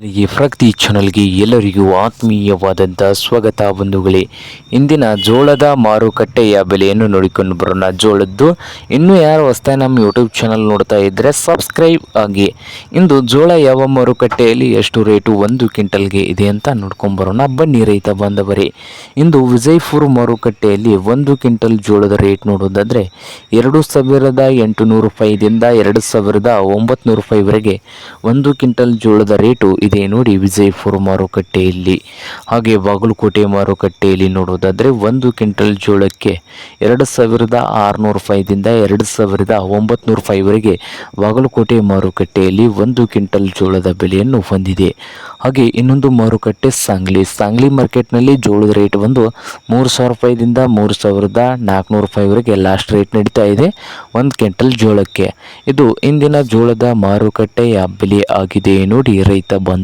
ಈ ಪ್ರಗತಿ ಚಾನಲ್ಗೆ ಎಲ್ಲರಿಗೂ ಆತ್ಮೀಯವಾದಂಥ ಸ್ವಾಗತ ಬಂಧುಗಳೇ. ಇಂದಿನ ಜೋಳದ ಮಾರುಕಟ್ಟೆಯ ಬೆಲೆಯನ್ನು ನೋಡಿಕೊಂಡು ಬರೋಣ. ಜೋಳದ್ದು ಇನ್ನೂ ಯಾರು ಹೊಸದಾಗಿ ನಮ್ಮ ಯೂಟ್ಯೂಬ್ ಚಾನಲ್ ನೋಡ್ತಾ ಇದ್ದರೆ ಸಬ್ಸ್ಕ್ರೈಬ್ ಆಗಿ. ಇಂದು ಜೋಳ ಯಾವ ಮಾರುಕಟ್ಟೆಯಲ್ಲಿ ಎಷ್ಟು ರೇಟು ಒಂದು ಕ್ವಿಂಟಲ್ಗೆ ಇದೆ ಅಂತ ನೋಡ್ಕೊಂಡು ಬರೋಣ. ಬನ್ನಿ ರೈತ ಬಾಂಧವರೇ, ಇಂದು ವಿಜಯಪುರ ಮಾರುಕಟ್ಟೆಯಲ್ಲಿ ಒಂದು ಕ್ವಿಂಟಲ್ ಜೋಳದ ರೇಟ್ ನೋಡೋದಾದರೆ 2,800 ರೂಪಾಯಿದಿಂದ 2,900 ರೂಪಾಯಿವರೆಗೆ ಒಂದು ಕ್ವಿಂಟಲ್ ಜೋಳದ ರೇಟು ಇದೆ ನೋಡಿ ವಿಜಯಪುರ ಮಾರುಕಟ್ಟೆಯಲ್ಲಿ. ಹಾಗೆ ಬಾಗಲಕೋಟೆ ಮಾರುಕಟ್ಟೆಯಲ್ಲಿ ನೋಡೋದಾದರೆ ಒಂದು ಕ್ವಿಂಟಲ್ ಜೋಳಕ್ಕೆ 2,600 ರೂಪಾಯಿದಿಂದ 2,900 ರೂಪಾಯಿವರೆಗೆ ಬಾಗಲಕೋಟೆ ಮಾರುಕಟ್ಟೆಯಲ್ಲಿ ಒಂದು ಕ್ವಿಂಟಲ್ ಜೋಳದ ಬೆಲೆಯನ್ನು ಹೊಂದಿದೆ. ಹಾಗೆ ಇನ್ನೊಂದು ಮಾರುಕಟ್ಟೆ ಸಾಂಗ್ಲಿ ಮಾರ್ಕೆಟ್ನಲ್ಲಿ ಜೋಳದ ರೇಟ್ ಬಂದು 3,000 ರೂಪಾಯಿದಿಂದ 3,400 ರೂಪಾಯಿವರೆಗೆ ಲಾಸ್ಟ್ ರೇಟ್ ನಡೀತಾ ಇದೆ ಒಂದು ಕ್ವಿಂಟಲ್ ಜೋಳಕ್ಕೆ. ಇದು ಇಂದಿನ ಜೋಳದ ಮಾರುಕಟ್ಟೆಯ ಬೆಲೆ ಆಗಿದೆ ನೋಡಿ ರೈತ ಬಾಂಧವರೇ.